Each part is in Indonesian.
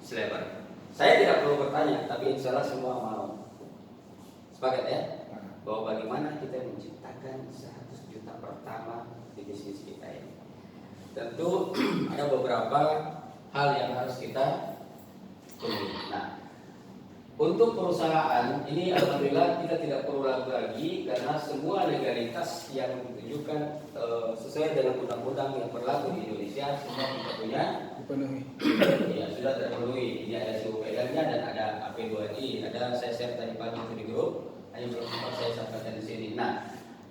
selebar. Saya tidak perlu bertanya, tapi insya Allah semua mau. Sepakat ya? Bahwa bagaimana kita menciptakan 100 juta pertama di bisnis kita ini. Tentu ada beberapa hal yang harus kita penuhi. Nah, untuk perusahaan ini alhamdulillah kita tidak perlu ragu lagi karena semua legalitas yang ditunjukkan sesuai dengan undang-undang yang berlaku di Indonesia semua kita punya dipenuhi. Ya sudah terpenuhi. Ini ada SUPL-nya dan ada AP2I. Ada saya share tadi pagi itu di grup. Hanya belum sempat saya sampaikan di sini. Nah,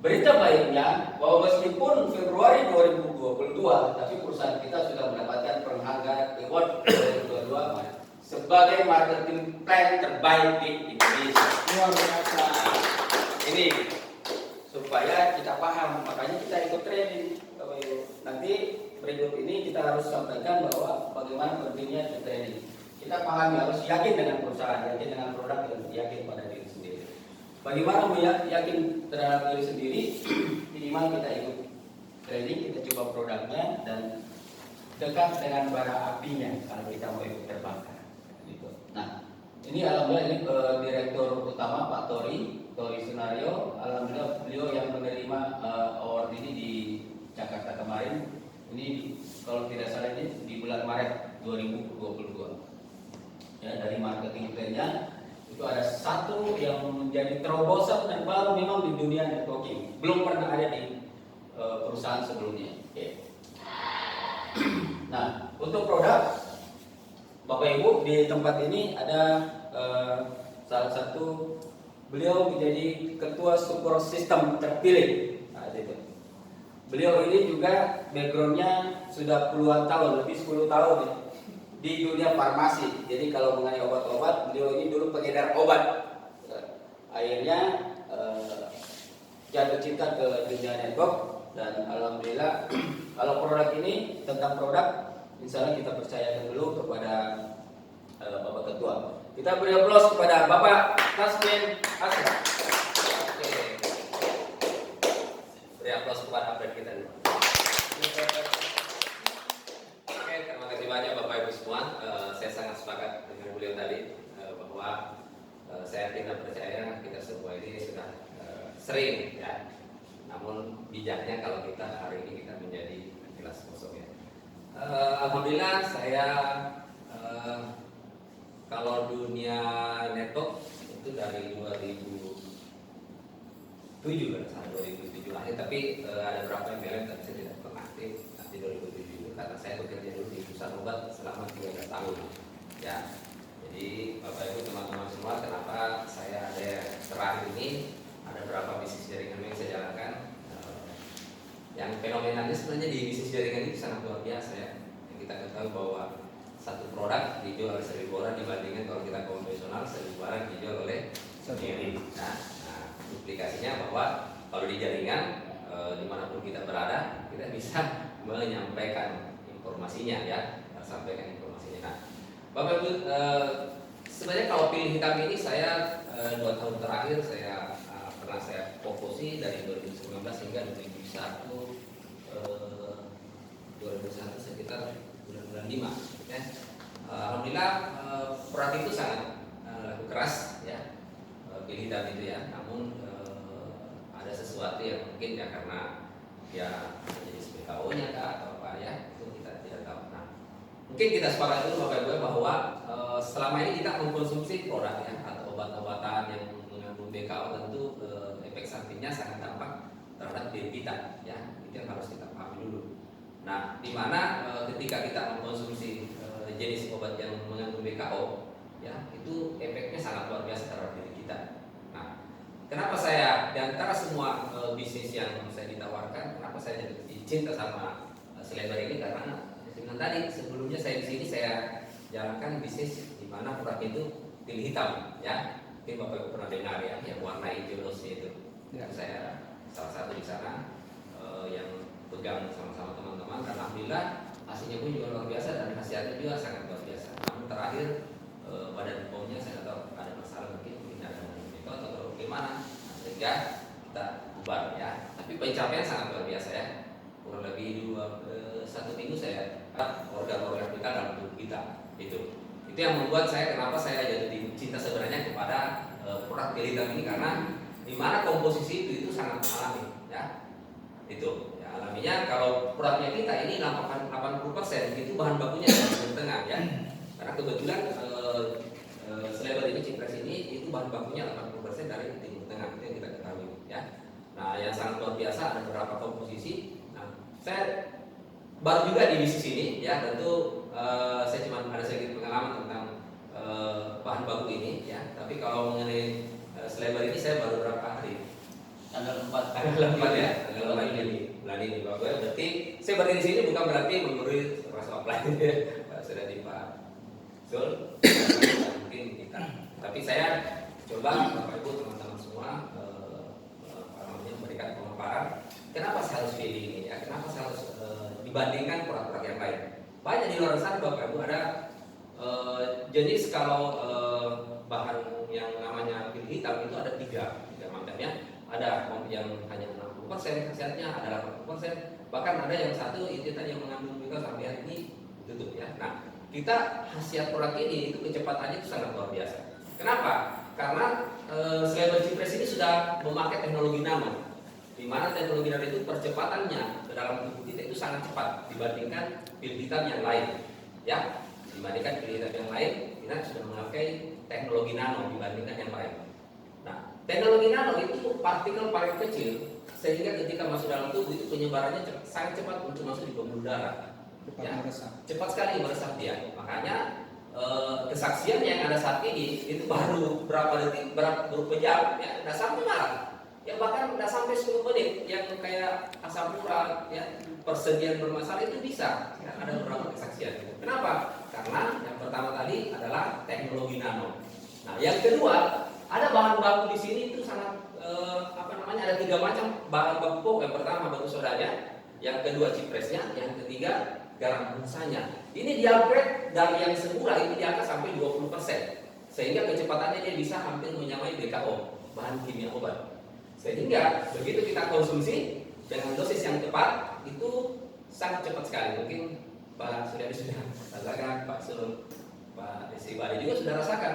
berita baiknya bahwa meskipun Februari 2022 tapi perusahaan kita sudah mendapatkan penghargaan award 2022 sebagai marketing plan terbaik di Indonesia. Luar biasa. Ini supaya kita paham, makanya kita ikut training. Nanti berikut ini kita harus sampaikan bahwa bagaimana pentingnya training. Kita pahami, harus yakin dengan perusahaan, yakin dengan produk, dan yakin pada diri sendiri. Bagaimana yakin terhadap diri sendiri? Minimal kita ikut training, kita coba produknya dan dekat dengan bara apinya kalau kita mau ikut terbakar. Gitu. Nah, ini alhamdulillah ini Direktur Utama Pak Tori Sunario, alhamdulillah beliau yang menerima award ini di Jakarta kemarin. Ini kalau tidak salah ini di bulan Maret 2022. Ya, dari marketing plan-nya itu ada satu yang menjadi terobosan dan baru memang di dunia networking. Belum pernah ada di perusahaan sebelumnya. Okay. Nah, untuk produk Bapak Ibu di tempat ini ada salah satu beliau menjadi ketua support system terpilih. Nah, itu. Beliau ini juga backgroundnya sudah puluhan tahun, lebih 10 tahun ya, di dunia farmasi. Jadi kalau mengenai obat-obat, beliau ini dulu pengedar obat. Akhirnya jatuh cinta ke dunia network dan alhamdulillah kalau produk ini tentang produk. Insya Allah kita percayakan dulu kepada Bapak Ketua. Kita beri aplaus kepada Bapak Tasmin Asra. Oke. Beri aplaus kepada update kita dulu. Oke, terima kasih banyak Bapak Ibu semua. Saya sangat sepakat dengan beliau tadi bahwa saya yakin dan percaya kita semua ini sudah sering ya. Namun bijaknya kalau kita hari ini kita menjadi gelas kosong ya. Alhamdulillah saya kalau dunia network itu dari 2007 kan, 2007 akhir, tapi ada beberapa yang lain tapi saya tidak pernah aktif nanti 2007 karena saya bekerja dulu di perusahaan obat selama 13 tahun ya. Jadi Bapak Ibu teman-teman semua, kenapa saya ada terakhir ini ada beberapa bisnis jaringan yang saya jalankan. Yang fenomenalnya sebenarnya di bisnis jaringan itu sangat luar biasa ya. Yang kita ketahui bahwa satu produk dijual oleh 1000 orang dibandingkan kalau kita konvensional 1000 orang dijual oleh sendiri. Nah, implikasinya bahwa kalau di jaringan dimanapun kita berada kita bisa menyampaikan informasinya ya, sampaikan informasinya. Nah, Bapak Ibu, sebenarnya kalau pilih hitam ini saya 2 tahun terakhir saya pernah saya fokusi dari 2019 hingga 2001 sekitar bulan 5 ya. Alhamdulillah produk itu sangat laku keras ya, pilih hitam itu ya. Namun ada sesuatu yang mungkin ya karena ya menjadi SPKO-nya kah atau apa ya, itu kita tidak tahu. Nah, mungkin kita sepakat dulu Bapak Ibu bahwa selama ini kita mengkonsumsi produk ya atau obat-obatan yang mengandung BKO tentu efek sampingnya sangat dampak terhadap diri kita ya. Itu yang harus kita pahami dulu. Nah, di mana ketika kita mengkonsumsi jenis obat yang mengandung BKO ya, itu efeknya sangat luar biasa terhadap diri kita. Nah, kenapa saya di antara semua bisnis yang saya ditawarkan, kenapa saya jadi cinta sama selebar ini, karena dengan tadi sebelumnya saya di sini saya jalankan bisnis di mana produk itu pilih hitam ya. Mungkin Bapak Ibu pernah dengar ya, yang warna hijau itu. Ya. Saya salah satu di sana yang pegang sama-sama teman-teman, dan alhamdulillah hasilnya pun juga luar biasa dan khasiatnya juga sangat luar biasa. Namun terakhir badan POM-nya saya tahu ada masalah, mungkin ada metode atau bagaimana, sehingga kita bubar ya. Tapi pencapaian sangat luar biasa ya. Kurang lebih 1 minggu saya organ-organ vital dalam tubuh kita itu Itu yang membuat kenapa saya jadi cinta sebenarnya kepada produk Pilitam ini, karena di mana komposisi itu sangat alami, ya. Itu ya, alaminya kalau produknya kita ini 80% itu bahan bakunya dari Timur Tengah, ya. Karena kebetulan Sleber ini, Cipres ini itu bahan bakunya 80% dari Timur Tengah, itu yang kita ketahui, ya. Nah, yang sangat luar biasa ada beberapa komposisi. Nah, saya baru juga di bisnis ini, ya. Tentu saya cuma ada sedikit pengalaman tentang bahan baku ini, ya. Tapi kalau mengenai Sleber ini saya baru berapa hari? Tanggal 4 ya, tanggal 4 ini bulan ini. Berarti saya berdiri di sini bukan berarti memberi rasa apply ya. Sudah di Pak Zul, mungkin kita. Tapi saya coba Bapak Ibu teman-teman semua memberikan pemaparan. Kenapa saya harus pilih ini? Ya, kenapa saya harus dibandingkan produk-produk yang lain? Banyak di luar sana Bapak Ibu ada jenis kalau bahan yang namanya pil hitam itu ada tiga macamnya. Ada yang hanya 60% khasiatnya, ada 80%, bahkan ada yang satu itu tadi yang mengandung juga sampai hari ini tutup, ya. Nah, kita khasiat produk ini itu kecepatannya itu sangat luar biasa. Kenapa? Karena Sleber Cipres ini sudah memakai teknologi nano, di mana teknologi nano itu percepatannya ke dalam tubuh kita itu sangat cepat dibandingkan pil hitam yang lain, ya. Dibandingkan pil hitam yang lain, kita sudah memakai teknologi nano dibandingkan yang lain. Nah, teknologi nano itu partikel paling kecil, sehingga ketika masuk dalam tubuh itu penyebarannya sangat cepat untuk masuk di pembuluh darah. Ya, cepat sekali meresap dia. Makanya kesaksian yang ada saat ini itu baru berapa detik, beberapa jam, ya, nggak sampai malam. Ya bahkan nggak sampai 10 menit. Yang kayak asam urat, ya, persendian bermasalah itu bisa. Ya, ada beberapa kesaksian. Kenapa? Karena yang pertama tadi adalah teknologi nano. Nah, yang kedua, ada bahan baku di sini itu sangat ada 3 macam bahan baku pokok. Yang pertama batu sodanya, yang kedua cipresnya, yang ketiga garam musanya. Ini di-upgrade dari yang semula itu diangkat sampai 20%, sehingga kecepatannya dia bisa hampir menyamai BKO, bahan kimia obat. Sehingga begitu kita konsumsi dengan dosis yang tepat itu sangat cepat sekali. Mungkin Pak sudah rasakan, Pak Sul, Pak Desi Bade juga sudah rasakan.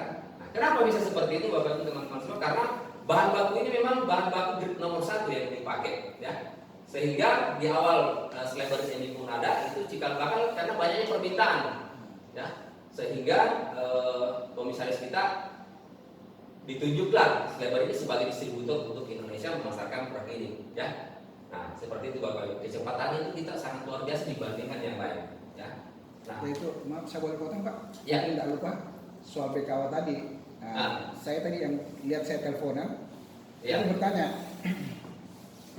Kenapa bisa seperti itu Bapak Ibu teman-teman semua? Karena bahan baku ini memang bahan baku grade nomor 1 yang dipakai, ya. Sehingga di awal Sleber ini pun ada itu cikal bakal karena banyaknya permintaan, ya. Sehingga komisaris kita ditunjuklah Sleber ini sebagai distributor untuk Indonesia memasarkan produk ini, ya. Nah, seperti itu Bapak Ibu. Kecepatannya itu kita sangat luar biasa dibandingkan yang lain, ya. Nah, itu maaf saya boleh potong Pak? Ya. Tidak lupa soal BKW tadi. Saya tadi yang lihat saya teleponan, ya. Saya bertanya,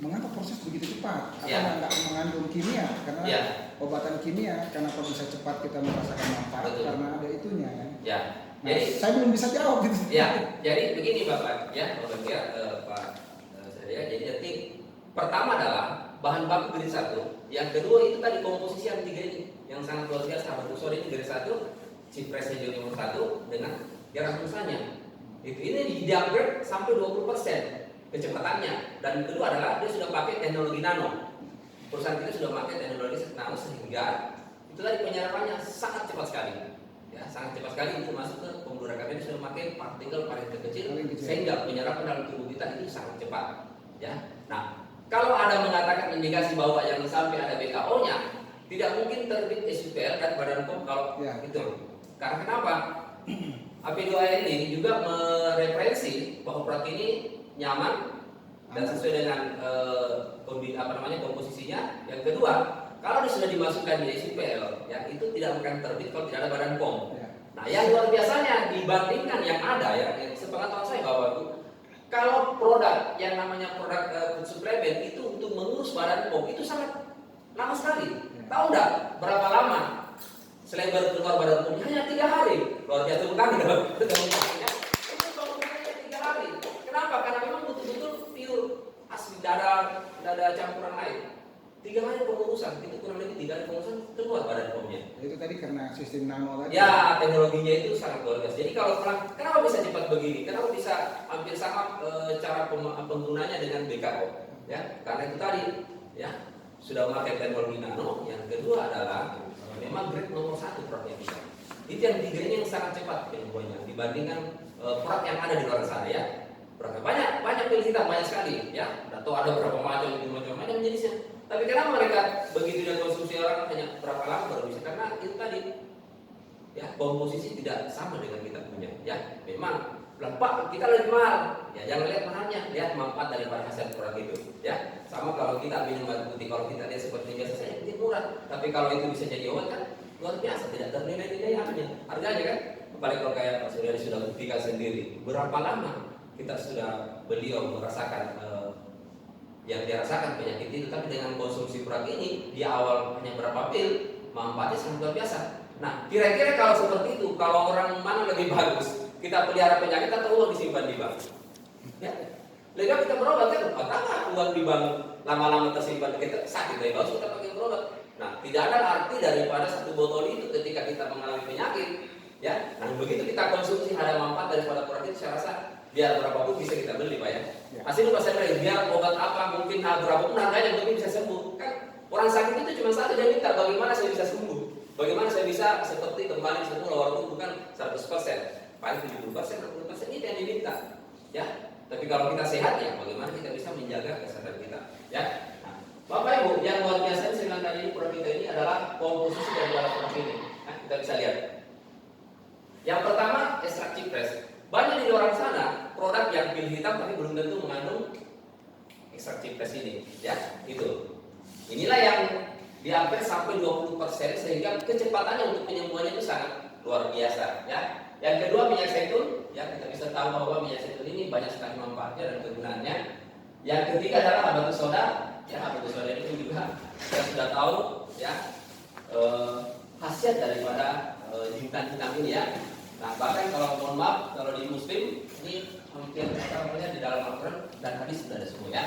mengapa proses begitu cepat? Apa Ya. nggak mengandung kimia? Karena Ya. obatan kimia, kenapa bisa cepat kita merasakan manfaat? Betul. Karena ada itunya kan? Ya. Nah, Jadi saya belum bisa jawab gitu. ya, jadi begini Bapak, ya, Pak saya. Jadi pertama adalah bahan baku grade 1, yang kedua itu tadi komposisi yang 3 ini, yang sangat luar biasa. Batu sodi ini grade 1, cipresnya juga nomor 1 dengan garam musanya. Ini di-upgrade sampai 20% kecepatannya. Dan kedua adalah dia sudah pakai teknologi nano. Perusahaan kita sudah pakai teknologi nano sehingga itu tadi penyerapannya sangat cepat sekali. Ya, sangat cepat sekali untuk masuk ke pembuluh darah. Ini sudah pakai partikel kecil sehingga penyerapan dalam tubuh kita itu sangat cepat. Ya. Nah, kalau ada mengatakan indikasi bahwa yang sampai ada BKO-nya, tidak mungkin terbit SUPL dan Badan POM kalau itu. Karena kenapa? AP2A ini juga mereferensi bahwa produk ini nyaman dan sesuai dengan komposisinya. Yang kedua, kalau sudah dimasukkan di SUPL, ya itu tidak akan terbit kalau tidak ada Badan POM. Nah, yang luar biasanya dibandingkan yang ada, ya, sepengetahuan saya bahwa kalau produk yang namanya produk food suplemen itu untuk mengurus Badan POM itu sangat lama sekali. Tahu enggak berapa lama Sleber keluar Badan POM? Hanya 3 hari. Luar biasa bukan? Itu pembukaannya 3 hari. Kenapa? Karena memang betul-betul pure asli, dada campuran lain. 3 hari pengurusan, itu kurang lebih 3 hari pengurusan keluar Badan POM-nya. Itu tadi karena sistem nano tadi. Ya, teknologinya itu sangat luar biasa. Jadi kalau kenapa bisa cepat begini? Kenapa bisa hampir sama cara penggunanya dengan BKO? Ya, karena itu tadi, ya, sudah memakai teknologi nano. Yang kedua adalah memang grade nomor 1 produknya kita. Itu yang 3 ini yang sangat cepat penyembuhannya dibandingkan produk yang ada di luar sana ya. Banyak pil hitam, banyak sekali ya. Atau ada berapa macam jenisnya. Tapi kenapa mereka begitu dia konsumsi orang hanya berapa lama baru bisa? Karena itu tadi ya, komposisi tidak sama dengan kita punya ya. Memang Pak, kita lebih mahal. Ya, jangan lihat mahalnya, lihat manfaat daripada hasil produk itu. Ya, sama kalau kita minum air putih, kalau kita lihat seperti biasa saja, itu murah. Tapi kalau itu bisa jadi obat kan luar biasa, tidak ternilai-nilai harganya kan. Apalagi kalau kayak Pak Suryadi sudah buktikan sendiri, berapa lama kita sudah beliau merasakan yang dirasakan penyakit itu, tapi dengan konsumsi produk ini di awal hanya berapa pil, manfaatnya sangat luar biasa. Nah, kira-kira kalau seperti itu, kalau orang mana lebih bagus? Kita pelihara penyakit atau uang disimpan di bank? Ya, lebih kita berobat kan? Apakah uang di bank lama-lama tersimpan kita sakit dari bagus kita pakai berobat? Nah, tidak ada arti daripada satu botol itu ketika kita mengalami penyakit. Ya, nah begitu kita konsumsi ada manfaat daripada produk itu, saya rasa biar berapapun bisa kita beli, Pak ya. Pasti lupa saya bilang, biar obat apa mungkin berapapun harganya mungkin bisa sembuh. Kan orang sakit itu cuma satu, dia minta bagaimana saya bisa sembuh, bagaimana saya bisa seperti kembali semula walaupun bukan 100%. Paling 70%, 60% itu yang diminta, ya. Tapi kalau kita sehat ya, bagaimana kita bisa menjaga kesehatan kita, ya. Nah, Bapak Ibu, yang luar biasa saya bilang tadi produk kita ini adalah komposisi dari produk ini. Nah, kita bisa lihat. Yang pertama, ekstrak cipres. Banyak di luar sana produk yang pil hitam tapi belum tentu mengandung ekstrak cipres ini, ya. Itu. Inilah yang diambil sampai 20% sehingga kecepatannya untuk penyembuhannya itu sangat luar biasa, ya. Yang kedua, minyak zaitun, ya, kita bisa tahu bahwa minyak zaitun ini banyak sekali manfaatnya dan kegunaannya. Yang ketiga adalah habatus soda, ya, habatus soda ini juga kita sudah tahu, ya, khasiat daripada jintan hitam ini, ya. Nah, bahkan kalau mohon maaf, kalau di Muslim ini hampir di dalam Al-Quran dan hadis sudah ada semua, ya.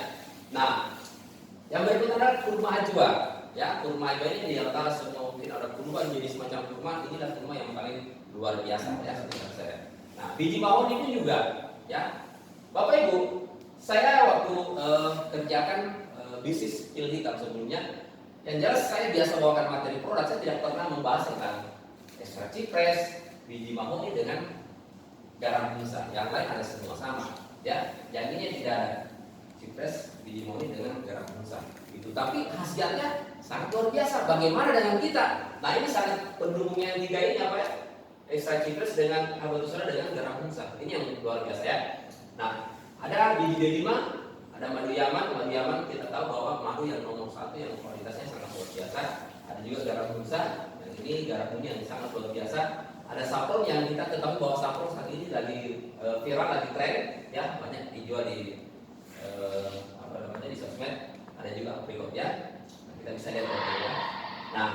Nah, yang berikutnya adalah kurma ajwa, ya. Kurma ajwa ini di antara semua mungkin ada kurma jenis macam kurma, inilah kurma yang paling luar biasa, ya, sebenarnya saya. Nah, biji mawon itu juga, ya. Bapak Ibu, saya waktu kerjakan bisnis pil hitam sebelumnya, yang jelas saya biasa bawakan materi produk, saya tidak pernah membahas tentang ekstrak cipres, biji mahoni dengan garam musa. Yang lain ada semua sama, ya. Yang ini tidak ada cipres, biji mahoni dengan garam musa. Itu, tapi khasiatnya sangat luar biasa. Bagaimana dengan kita? Nah, ini sangat pendukungnya yang 3 ini apa ya? Ekstrak cipres dengan habatus soda dengan garam musa. Ini yang luar biasa, ya. Nah, ada biji delima, ada madu yaman. Madu yaman kita tahu bahwa madu yang nomor 1 yang kualitasnya sangat luar biasa. Ada juga garam musa, dan ini garam ini yang sangat luar biasa. Ada saffron yang kita ketahui bahwa saffron saat ini lagi viral, lagi tren, ya, banyak dijual di di sosmed. Ada juga aprikot, ya. Nah, kita bisa lihat ya. Nah,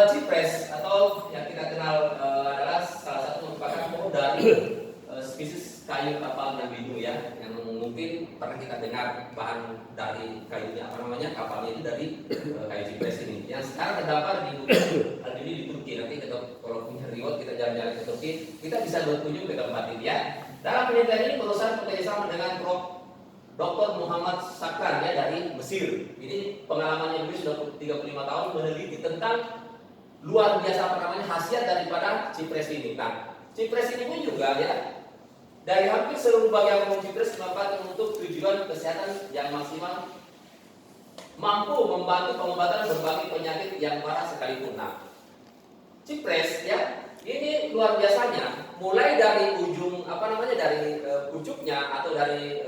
cipres atau yang kita kenal adalah salah satu merupakan pohon dari spesies kayu kapal Nabi Nuh, ya, yang mungkin pernah kita dengar bahan dari kayunya apa namanya, kapalnya itu dari kayu cipres ini. Yang sekarang terdapat di Turki. Nanti kita kalau punya riwayat kita jalan-jalan ke Turki, kita bisa berkunjung ke tempat ini, ya. Dalam penelitian ini perusahaan bekerjasama dengan Prof. Dr. Muhammad Sakran, ya, dari Mesir. Ini pengalamannya beliau sudah 35 tahun meneliti tentang luar biasa apa namanya khasiat daripada cipres ini. Nah, cipres ini pun juga, ya, dari hampir seluruh bagian pohon cipres dimanfaatkan untuk tujuan kesehatan yang maksimal, mampu membantu pengobatan berbagai penyakit yang parah sekalipun. Nah, cipres, ya, ini luar biasanya, mulai dari ujung dari pucuknya atau dari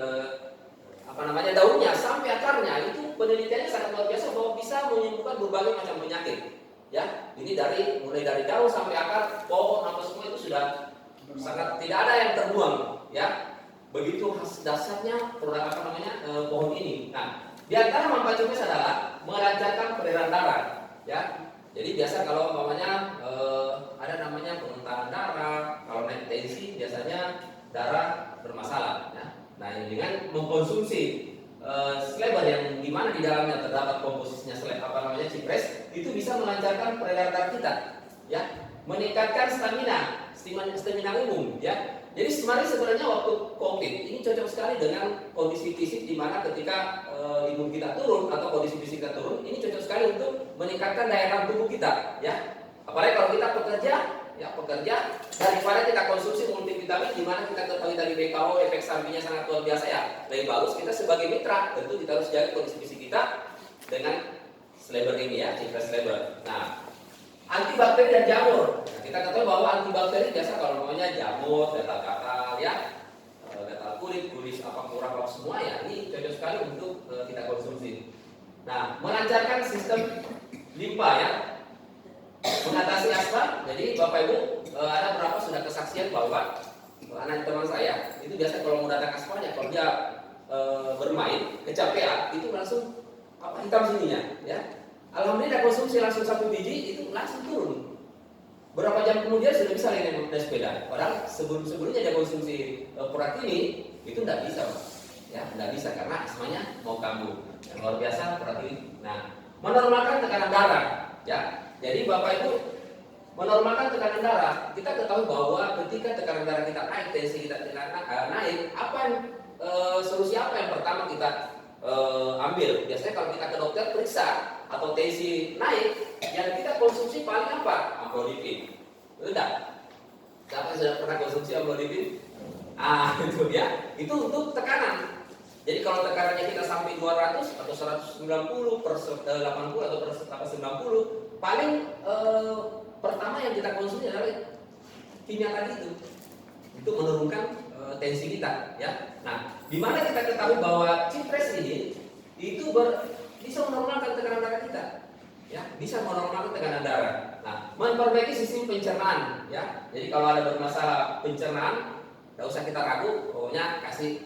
daunnya sampai akarnya, itu penelitiannya sangat luar biasa bahwa bisa menyembuhkan berbagai macam penyakit, ya. Ini mulai dari daun sampai akar pohon apa semua itu sudah sangat tidak ada yang terbuang, ya. Begitu dasarnya produk pohon ini. Nah, di antara manfaat cipres adalah melancarkan peredaran darah, ya. Jadi biasa kalau ada namanya pengentalan darah, kalau naik tensi biasanya darah bermasalah, ya. Nah, dengan mengkonsumsi Slebar yang dimana di dalamnya terdapat komposisinya cipres, itu bisa melancarkan peredaran darah kita, ya, meningkatkan stamina umum, ya. Jadi sebenarnya waktu COVID ini cocok sekali dengan kondisi fisik di mana ketika imun kita turun atau kondisi fisik kita turun, ini cocok sekali untuk meningkatkan daya tahan tubuh kita, ya. Apalagi kalau kita pekerja daripada kita konsumsi multivitamin di mana kita ketahui dari BKO efek sampingnya sangat luar biasa ya. Lebih bagus kita sebagai mitra tentu kita harus jaga kondisi fisik kita dengan Sleeper ini ya, Citrus Sleeper. Nah, antibakteri dan jamur. Nah, kita ketahui bahwa antibakteri biasa kalau namanya jamur, gatal-gatal ya, gatal kulit, apa kurang semua ya, ini cocok sekali untuk kita konsumsi. Nah, melancarkan sistem limpa ya, mengatasi asma. Jadi Bapak Ibu ada berapa sudah kesaksian bahwa anak teman saya itu biasa kalau mau datang asmanya kalau dia bermain kecapean itu langsung hitam sininya ya. Alhamdulillah konsumsi langsung 1 biji itu langsung turun. Berapa jam kemudian sudah bisa naik sepeda. Padahal sebelumnya dia konsumsi produk ini itu tidak bisa, Pak. Ya, tidak bisa karena asmanya mau kambuh. Yang luar biasa produk ini. Nah, menormalkan tekanan darah ya. Jadi Bapak Ibu menormalkan tekanan darah, kita ketahui bahwa ketika tekanan darah kita naik, tensi kita naik, solusi apa yang pertama kita ambil? Biasanya kalau kita ke dokter periksa atau tensi naik, yang kita konsumsi paling apa? Amlodipin. Udah. Siapa sudah pernah konsumsi amlodipin? Itu ya. Itu untuk tekanan. Jadi kalau tekanannya kita sampai 200 atau 190 per 80 atau per 90, paling pertama yang kita konsumsi adalah kimia tadi itu menurunkan tensi kita ya. Nah, di mana kita ketahui bahwa Citrus ini itu bisa menormalkan tekanan darah kita ya, bisa menormalkan tekanan darah. Nah, memperbaiki sistem pencernaan ya. Jadi kalau ada bermasalah pencernaan, tidak usah kita ragu, pokoknya kasih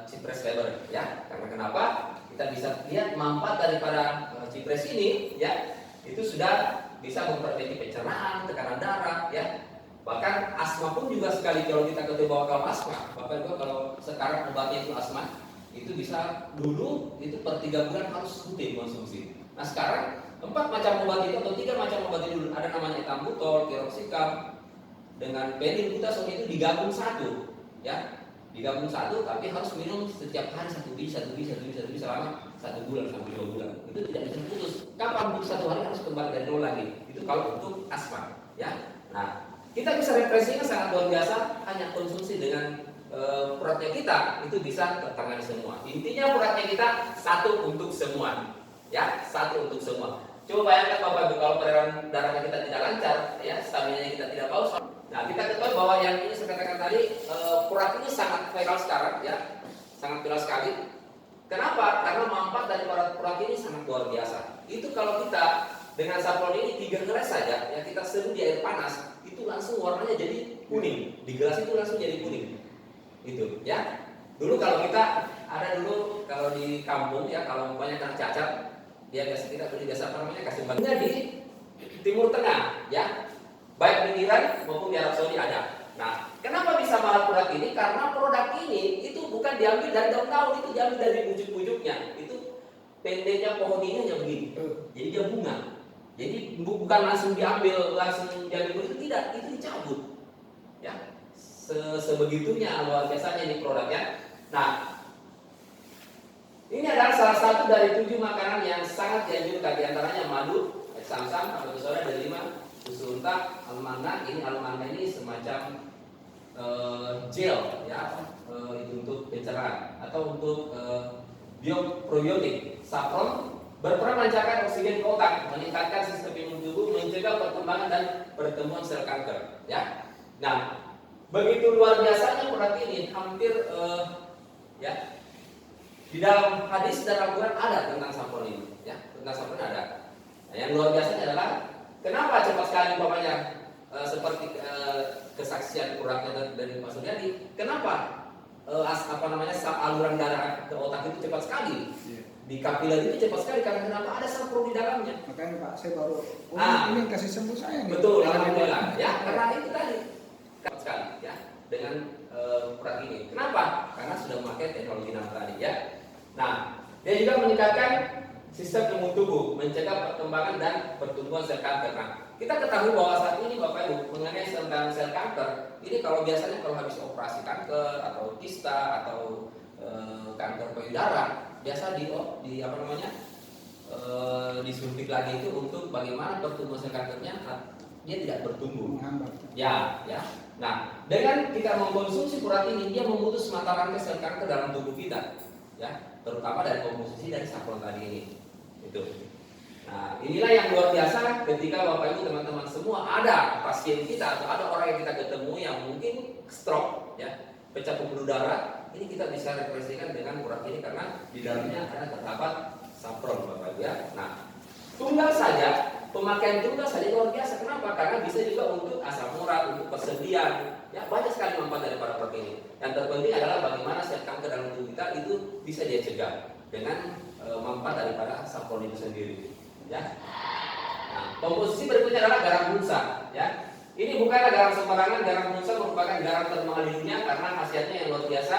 Citrus Sleeper ya. Karena kenapa? Kita bisa lihat manfaat daripada Citrus ini ya, itu sudah bisa memperbaiki pencernaan, tekanan darah ya. Bahkan asma pun juga sekali kalau kita ketahui bahwa kalau asma, Bapak Ibu kalau sekarang obatnya itu asma, itu bisa dulu itu per 3 bulan harus rutin konsumsi. Nah sekarang 4 macam obat itu atau 3 macam obat itu ada namanya etambutol, piroxicam dengan penilbutazol itu digabung satu ya. Digabung satu, tapi harus minum setiap hari 1 biji selama 1 bulan sampai 2 bulan. Itu tidak bisa putus. Kapan putus 1 hari harus kembali dari nol lagi. Itu kalau untuk asma, ya. Nah, kita bisa represinya sangat luar biasa hanya konsumsi dengan produk kita itu bisa tertangani semua. Intinya produknya kita satu untuk semua, ya, satu untuk semua. Coba bayangkan Bapak Ibu kalau peredaran darahnya kita tidak lancar, ya, stamina kita tidak bagus. Nah, kita ketahui bahwa yang ini saya katakan tadi, produk ini sangat viral sekarang, ya, sangat viral sekali. Kenapa? Karena manfaat dari produk ini sangat luar biasa. Itu kalau kita dengan sablon ini 3 gelas saja, ya kita seduh di air panas, itu langsung warnanya jadi kuning. Di gelas itu langsung jadi kuning. Itu, ya. Dulu kalau kita ada dulu kalau di kampung, ya, kalau umpamanya kena cacat, dia biasa kita beli biasa apa namanya kasih bagian di Timur Tengah, ya. Baik di Iran maupun di Arab Saudi ada. Nah, kenapa bisa mahal produk ini? Karena produk ini itu bukan diambil dari daun-daun, itu diambil dari pucuk-pucuknya. Itu pendeknya pohon ini hanya begini. Jadi dia bunga. Jadi bukan langsung diambil begitu, tidak, itu dicabut. Ya. Sebegitunya luar biasanya ini produknya. Nah, ini adalah salah satu dari 7 makanan yang sangat dianjurkan, di antaranya madu, samsam, atau soda, delima, susu unta, almanda. Ini almanda ini semacam gel, ya, itu untuk pencernaan atau untuk probiotik. Saffron berperan melancarkan oksigen ke otak, meningkatkan sistem imun tubuh, mencegah perkembangan dan pertumbuhan sel kanker. Ya, nah, begitu luar biasanya produk ini, hampir ya, di dalam hadis dan Al-Quran ada tentang saffron ini, ya, tentang saffron ada. Nah, yang luar biasanya adalah kenapa cepat sekali umpamanya seperti kesaksian produknya dari Pak Suryadi, kenapa aluran darah ke otak itu cepat sekali, di kapiler itu cepat sekali, karena kenapa ada saffron di dalamnya. Makanya Pak, saya baru ini kasih sembuh saya nih. Betul, alhamdulillah, ya, karena itu tadi cepat sekali, ya, dengan produk ini. Kenapa? Karena sudah memakai teknologi nano tadi, ya. Nah, dia juga meningkatkan sistem imun tubuh, mencegah perkembangan dan pertumbuhan sel kanker. Nah, kita ketahui bahwa saat ini Bapak Ibu mengenai tentang sel kanker, ini kalau biasanya kalau habis operasi kanker atau kista atau kanker payudara, biasa di apa namanya disuntik lagi itu untuk bagaimana pertumbuhan sel kankernya dia tidak bertumbuh. Menghambat. Ya, ya. Nah, dengan kita mengkonsumsi urat ini, dia memutus mata rantai sel kanker dalam tubuh kita, ya, terutama dari komposisi dari saffron tadi ini. Itu. Nah, inilah yang luar biasa ketika Bapak Ibu teman-teman semua ada pasien kita atau ada orang yang kita ketemu yang mungkin stroke, ya, pecah pembuluh darah, ini kita bisa representasikan dengan urat ini karena di dalamnya ada terdapat saffron, Bapak Ibu, ya. Nah, tunggal saja, pemakaian tunggal saja luar biasa. Kenapa? Karena bisa juga untuk asam urat, untuk persendian, ya, banyak sekali manfaat dari para produk ini. Yang terpenting adalah bagaimana sel kanker dalam tubuh kita itu bisa dia cegah dengan manfaat daripada saffron itu sendiri, ya. Nah, komposisi berikutnya adalah garam bunsa, ya. Ini bukanlah garam sembarangan. Garam bunsa merupakan garam termahal di dunia karena khasiatnya yang luar biasa.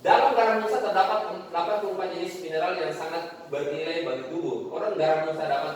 Dalam garam bunsa terdapat 84 jenis mineral yang sangat bernilai bagi tubuh. Orang garam bunsa dapat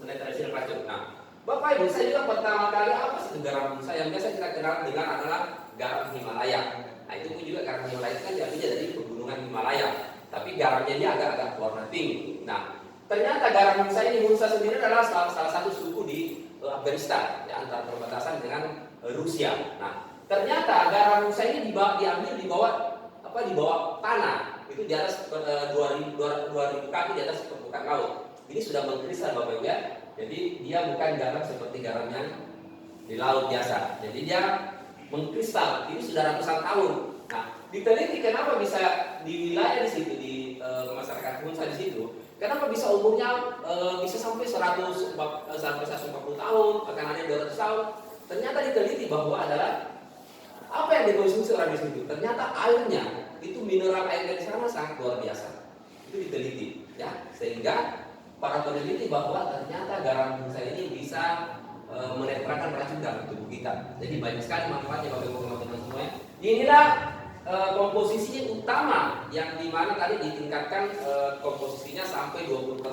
menetralisir racun. Nah, Bapak Ibu, saya juga pertama kali apa sih garam bunsa? Yang biasa kita kenal dengan adalah garam Himalaya. Nah, itu pun juga garam Himalaya itu kan diambil dari pegunungan Himalaya. Tapi garamnya dia agak-agak warna pink. Nah, ternyata garam bunsa ini, bunsa sendiri adalah salah satu suku di Afghanistan, ya, antara perbatasan dengan Rusia. Nah, ternyata garam bunsa ini diambil di bawah tanah, itu di atas 2000 kaki di atas permukaan laut. Ini sudah mengkristal, Bapak Ibu, ya. Jadi dia bukan garam seperti garam yang di laut biasa. Jadi dia mengkristal. Ini sudah ratusan tahun. Nah, diteliti kenapa bisa di wilayah di situ, di masyarakat bunsa di situ, kenapa bisa umurnya bisa sampai 140 tahun, bahkan ada yang 200 tahun. Ternyata diteliti bahwa adalah apa yang dikonsumsi orang di situ. Ternyata airnya itu mineral air dari sana sangat luar biasa. Itu diteliti, ya, sehingga para peneliti bahwa ternyata garam bunsa ini bisa menetralkan racun dalam tubuh kita. Jadi banyak sekali manfaatnya bagi teman-teman semua. Inilah komposisinya utama yang dimana tadi ditingkatkan komposisinya sampai 20%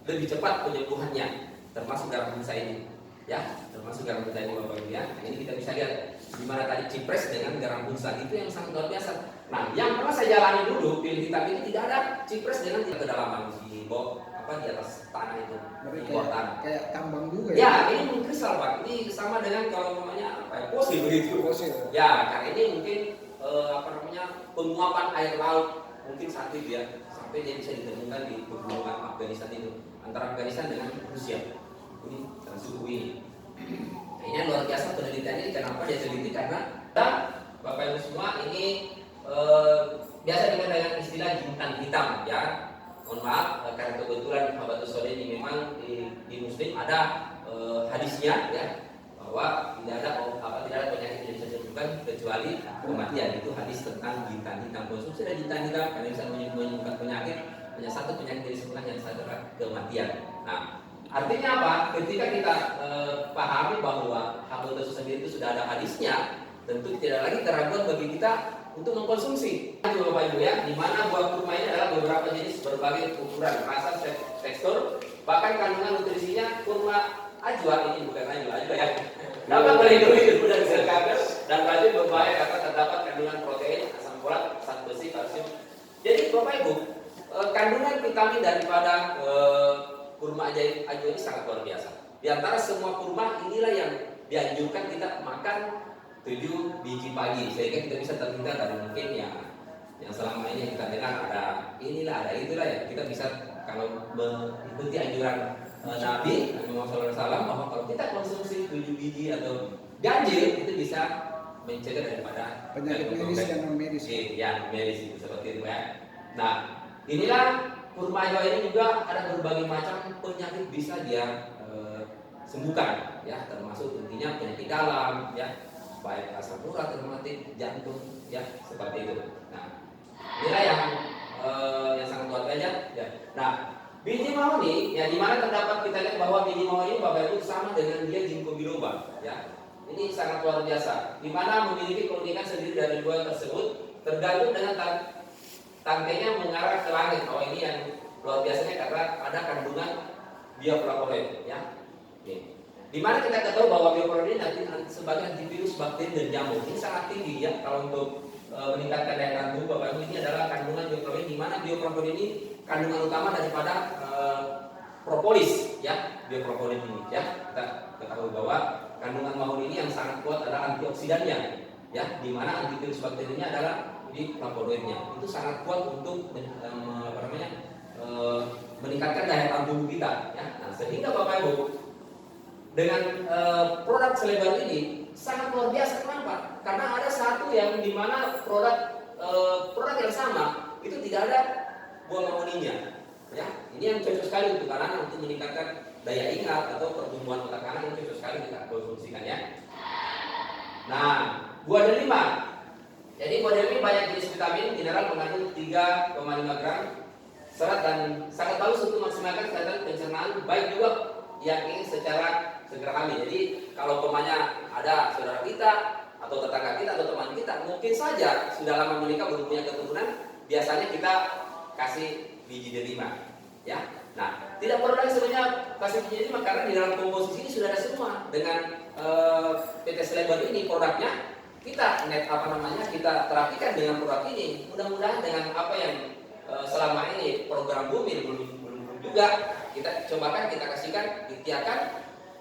lebih cepat penyembuhannya, termasuk garam bunsa ini, ya, termasuk garam bunsa ini, Bapak Ibu, ya. Nah, ini kita bisa lihat di mana tadi cipres dengan garam bunsa itu yang sangat luar biasa. Nah, yang pernah saya jalani dulu pil hitam ini tidak ada cipres dengan kedalaman di bawah di atas tanah itu, di bawah tanah. Kayak tambang juga, ya. Ya, ini mengkristal, Pak. Ini sama dengan kalau namanya fosil begitu. Fosil. Ya, karena ini mungkin penguapan air laut mungkin saat itu, ya, sampai dia bisa ditemukan di pegunungan Afghanistan itu, antara Afghanistan dengan Rusia. Ini suku ini. Nah, ini luar biasa penelitian ini. Kenapa dia teliti? Karena Bapak Ibu semua ini biasa dengan istilah jintan hitam, ya. Mohon maaf karena kebetulan Habatus Sauda ini memang di Muslim ada hadisnya, ya, bahwa tidak ada penyakit yang bisa disembuhkan kecuali kematian. Itu hadis tentang jintan hitam. Konsumsi dari jintan hitam karena bisa menyembuhkan penyakit. Hanya satu penyakit yang disembuhkan, yang satu adalah kematian. Nah, artinya apa? Ketika kita pahami bahwa Habatus sendiri itu sudah ada hadisnya, tentu tidak lagi keraguan bagi kita untuk mengkonsumsi. Bapak Ibu, ya, di mana buah kurma ini adalah beberapa jenis berbagai ukuran, rasa, tekstur, bahkan kandungan nutrisinya. Kurma ajwa ini bukan ajwa, ya, dapat melindungi tubuh dari sel kanker dan racun berbahaya karena terdapat kandungan protein, asam folat, zat besi, kalsium. Jadi Bapak Ibu, kandungan vitamin daripada kurma ajwa ini sangat luar biasa. Di antara semua kurma inilah yang dianjurkan kita makan 7 biji pagi, sehingga kita bisa terhindar dari mungkin yang selama ini kita dengar ada inilah, ada itulah, ya. Kita bisa kalau mengikuti anjuran Nabi Muhammad SAW bahwa kalau kita konsumsi 7 biji atau ganjil itu bisa mencegah daripada penyakit medis dan non medis. Yang medis itu seperti itu, ya. Nah, inilah kurma ajwa ini juga ada berbagai macam penyakit bisa dia sembuhkan, ya, termasuk intinya penyakit dalam, ya, baik asam urat, reumatik, jantung, ya, seperti itu. Nah, inilah yang sangat luar biasa, ya. Nah, biji mahoni, ya, di mana terdapat kita lihat bahwa biji mahoni Bapak Ibu sama dengan dia ginkgo biloba, ya. Ini sangat luar biasa, di mana memiliki keunikan sendiri dari buah tersebut, tergantung dengan tangkainya mengarah ke langit. Oh, ini yang luar biasanya karena ada kandungan bioflavonoid, ya. Nih. Di mana kita ketahui bahwa bioflavonoid nanti sebagai antivirus bakteri dan jamur ini sangat tinggi, ya, kalau untuk meningkatkan daya tahan tubuh Bapak Ibu, ini adalah kandungan bioprotein, di mana bioprotein ini kandungan utama daripada propolis ya, bioprotein ini ya. Kita ketahui bahwa kandungan mahoni ini yang sangat kuat adalah antioksidannya ya, di mana antivirus bakterinya adalah di flavonoidnya. Itu sangat kuat untuk meningkatkan daya tahan tubuh kita ya. Nah, sehingga Bapak Ibu dengan produk Selebar ini sangat luar biasa. Kenapa? Karena ada satu yang dimana produk yang sama itu tidak ada buah mahoninya ya. Ini yang cocok sekali untuk anak-anak untuk meningkatkan daya ingat atau pertumbuhan otak anak, yang cocok sekali kita konsumsikan ya. Nah, buah delima. Jadi buah delima banyak jenis vitamin, mineral, mengandung 3,5 gram serat dan sangat bagus untuk maksimalkan kesehatan pencernaan, baik juga yang ingin secara segera hamil. Jadi kalau umpamanya ada saudara kita atau tetangga kita atau teman kita mungkin saja sudah lama menikah belum punya keturunan, biasanya kita kasih biji delima ya. Nah, tidak perlu lagi sebenarnya kasih biji delima karena di dalam komposisi ini sudah ada semua. Dengan PT Selebar ini produknya kita kita terapikan dengan produk ini. Mudah-mudahan dengan apa yang selama ini program Bumi belum juga kita cobakan, kita kasihkan, ikhtiarkan,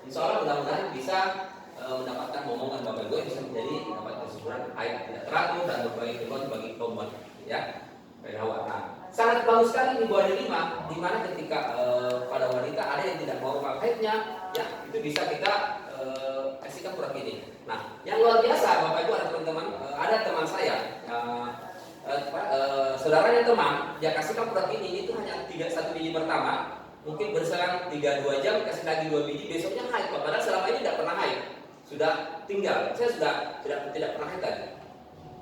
insya Allah mudah-mudahan bisa mendapatkan momongan Bapak Ibu, bisa menjadi dapat kesuburan haid tidak teratur dan berbagai keluhan bagi kaum ya. Nah, sangat bagus sekali di buah delima, di mana ketika pada wanita ada yang tidak normal haidnya, ya itu bisa kita kasihkan produk ini. Nah, yang luar biasa Bapak Ibu, ada teman-teman, ada teman saya. Saudaranya teman, dia kasihkan produk ini itu hanya 1 biji pertama, mungkin berselang 3-2 jam kasih lagi 2 biji, besoknya haid. Padahal selama ini tidak pernah haid, sudah tinggal, saya sudah tidak pernah haid tadi.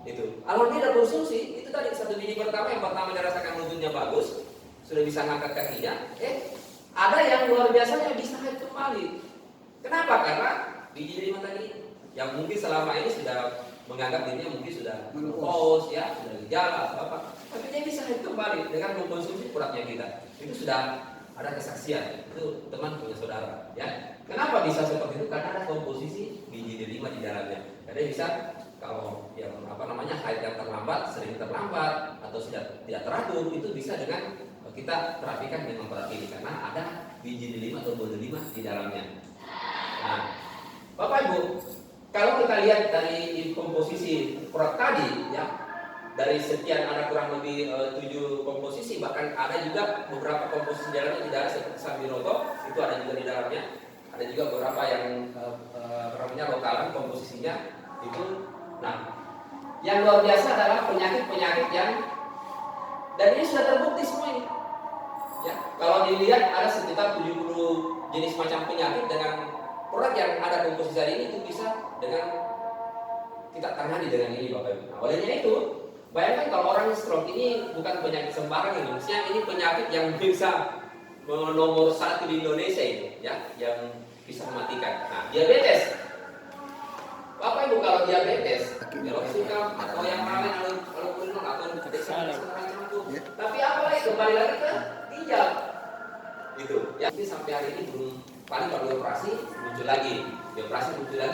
Itu, alhamdulillah konsumsi itu tadi 1 biji pertama, yang pertama dirasakan lututnya bagus, sudah bisa ngangkat kakinya. Ada yang luar biasanya bisa haid kembali. Kenapa? Karena biji delima tadi yang mungkin selama ini sudah menganggap dirinya mungkin sudah menopause ya, sudah gejala atau apa, tapi dia bisa haid kembali dengan mengkonsumsi produknya kita. Itu sudah ada kesaksian, itu teman punya saudara ya. Kenapa bisa seperti itu? Karena ada komposisi biji delima di dalamnya. Jadi bisa kalau yang haid yang terlambat, sering terlambat atau tidak teratur, itu bisa dengan kita terapikan dengan produk ini karena ada biji delima atau buah delima di dalamnya. Nah, Bapak Ibu, kalau kita lihat dari komposisi produk tadi ya, dari sekian ada kurang lebih 7 komposisi, bahkan ada juga beberapa komposisi di dalamnya tidak ada seperti sambiroto, itu ada juga di dalamnya. Ada juga beberapa yang lokalan komposisinya itu. Nah, yang luar biasa adalah penyakit-penyakit yang, dan ini sudah terbukti semua ini. Ya, kalau dilihat ada sekitar 70 jenis macam penyakit dengan produk yang ada komposisi hari ini itu bisa dengan kita tangani dengan ini Bapak Ibu. Nah, olehnya itu, bayangkan kalau orang stroke ini bukan penyakit sembarang ini, maksudnya ini penyakit yang bisa nomor 1 di Indonesia ini, ya, yang bisa mematikan. Nah, diabetes. Bapak Ibu kalau diabetes, meloxicam atau yang lain kalau kuliner atau tapi apa lagi kembali lagi ke ginjal. Itu, ya. Ini sampai hari ini belum, paling kalau dioperasi muncul lagi,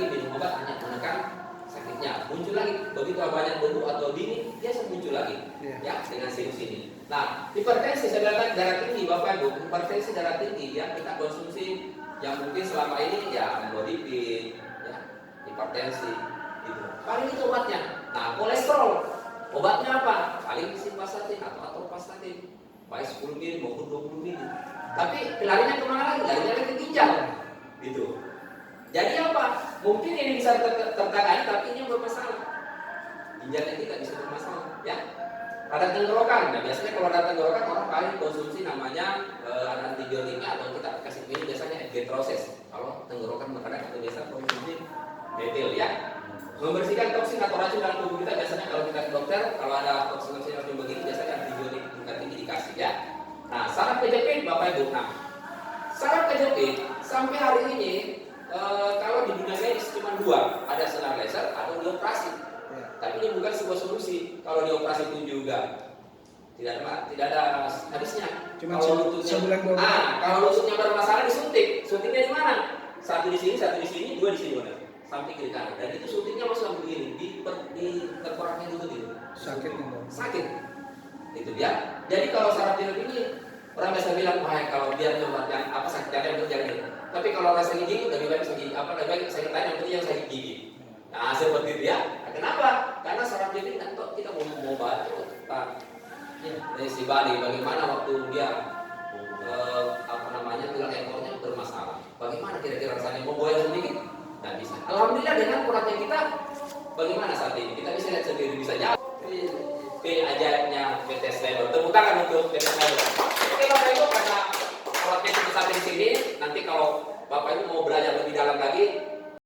minum obat hanya menekan sakitnya, muncul lagi begitu banyak debu atau dini dia muncul lagi, ya dengan sinus ini. Nah, hipertensi, saya bilang darah tinggi Bapak Ibu, hipertensi darah tinggi ya kita konsumsi yang mungkin selama ini ya amlodipin, ya hipertensi itu. Paling itu obatnya. Nah, kolesterol obatnya apa? Paling simvastatin atau atorvastatin, baik 10 mili maupun 20 mili. Tapi larinya kemana lagi? Larinya lagi ke ginjal. Gitu. Jadi apa? Mungkin ini bisa tertangani, tapi ini bermasalah. Ginjalnya kita bisa bermasalah, ya. Ada tenggorokan. Nah, biasanya kalau ada tenggorokan orang paling konsumsi namanya ada antibiotiknya atau kita kasih minum biasanya Efgetroses. Kalau tenggorokan makanan atau biasa konsumsi metil, ya. Membersihkan toksin atau racun dalam tubuh kita biasanya kalau kita ke dokter, kalau ada toksin racun begini biasanya antibiotik tingkat tinggi dikasih, ya. Nah, saraf kejepit Bapak Ibu. Nah, saraf kejepit sampai hari ini kalau di dunia medis cuma 2, ada senar laser atau dioperasi. Tapi ini bukan sebuah solusi. Kalau dioperasi pun juga tidak ada habisnya. Cuma kalau lututnya, kalau lututnya bermasalah disuntik. Suntiknya di mana? 1 di sini, 1 di sini, 2 di sini mana? samping kiri kanan, dan itu suntiknya masuk sampai begini di tengkoraknya lutut itu. Sakit gitu. Sakit. Itu dia. Jadi kalau saraf tidur ini orang biasa bilang, wah kalau biar coba yang apa sakit yang terjadi. Tapi kalau rasa gigi lebih baik sakit apa lebih baik sakit lain yang penting yang sakit gigi. Nah seperti itu ya. Nah, kenapa? Karena saraf tidur ini nanti kita mau bahas Pak. Dari si Bali, bagaimana waktu dia tulang ekornya bermasalah. Bagaimana kira-kira rasanya mau goyang sedikit? Tidak bisa. Alhamdulillah dengan kurangnya kita, bagaimana saat ini? Kita bisa lihat sendiri, bisa jauh. Ajaibnya PT Cyber. Tepuk tangan untuk PT Cyber. Oke Bapak Ibu, karena kurangnya kita sampai di sini. Nanti kalau Bapak Ibu mau belajar lebih dalam lagi,